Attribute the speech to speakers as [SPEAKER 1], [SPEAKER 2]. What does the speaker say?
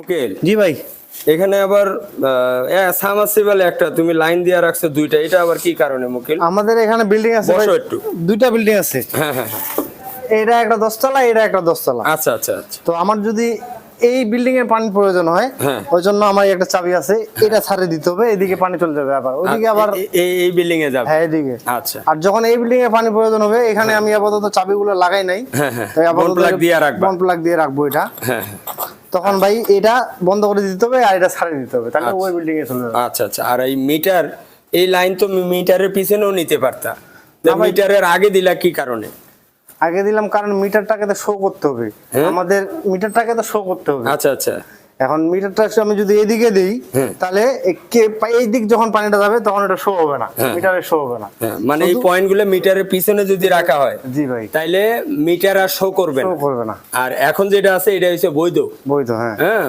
[SPEAKER 1] ওকেল
[SPEAKER 2] জি ভাই,
[SPEAKER 1] এখানে আবার সাবমার্সিবল একটা তুমি লাইন দিয়ে রাখছো দুইটা, এটা আবার কি কারণে মুকিল?
[SPEAKER 2] আমাদের এখানে বিল্ডিং আছে ভাই,
[SPEAKER 1] বসো একটু।
[SPEAKER 2] দুইটা বিল্ডিং আছে।
[SPEAKER 1] হ্যাঁ হ্যাঁ হ্যাঁ,
[SPEAKER 2] এটা একটা 10 তলা, এটা একটা 10 তলা।
[SPEAKER 1] আচ্ছা আচ্ছা আচ্ছা।
[SPEAKER 2] তো আমার যদি এই বিল্ডিং এর পানি প্রয়োজন হয়,
[SPEAKER 1] হ্যাঁ।
[SPEAKER 2] ওই জন্য আমার একটা চাবি আছে, এটা ছাড়ে দিতে হবে, এদিকে পানি চলে যাবে, আবার ওইদিকে আবার
[SPEAKER 1] এই বিল্ডিং এ যাবে।
[SPEAKER 2] হ্যাঁ এদিকে।
[SPEAKER 1] আচ্ছা।
[SPEAKER 2] আর যখন এই বিল্ডিং এ পানি প্রয়োজন হবে, এখানে আমি আপাতত চাবিগুলো লাগাই নাই,
[SPEAKER 1] হ্যাঁ হ্যাঁ,
[SPEAKER 2] তাই আপাতত
[SPEAKER 1] বন প্লাগ দিয়ে রাখবা।
[SPEAKER 2] বন প্লাগ দিয়ে রাখবো এটা।
[SPEAKER 1] হ্যাঁ হ্যাঁ,
[SPEAKER 2] তখন ভাই এটা বন্ধ করে দিতে হবে আর এটা ছাড়ে দিতে হবে, তাহলে ওই বিল্ডিং এ চলে যাবে।
[SPEAKER 1] আচ্ছা আচ্ছা। আর এই মিটার, এই লাইন তো মিটারের পিছনেও নিতে পারতা,
[SPEAKER 2] না ভাই।
[SPEAKER 1] মিটারের আগে দিলা কি কারণে?
[SPEAKER 2] আগে দিলাম কারণ মিটারটাকে তো শো করতে হবে,
[SPEAKER 1] হ্যাঁ?
[SPEAKER 2] আমাদের মিটারটাকে তো শো করতে হবে।
[SPEAKER 1] আচ্ছা আচ্ছা।
[SPEAKER 2] এখন মিটারটা আমি যদি এদিকে দিই, তাহলে এই দিক যখন পানিটা যাবে তখন এটা শো হবে না, মিটারে শো হবে না।
[SPEAKER 1] হ্যাঁ, মানে এই পয়েন্টগুলো মিটারের পিছনে যদি রাখা হয়,
[SPEAKER 2] জি ভাই,
[SPEAKER 1] তাইলে মিটার আর শো করবে
[SPEAKER 2] শো
[SPEAKER 1] না।
[SPEAKER 2] করবে না।
[SPEAKER 1] আর এখন যেটা আছে এটা হচ্ছে বৈধ।
[SPEAKER 2] বৈধ, হ্যাঁ।
[SPEAKER 1] হ্যাঁ।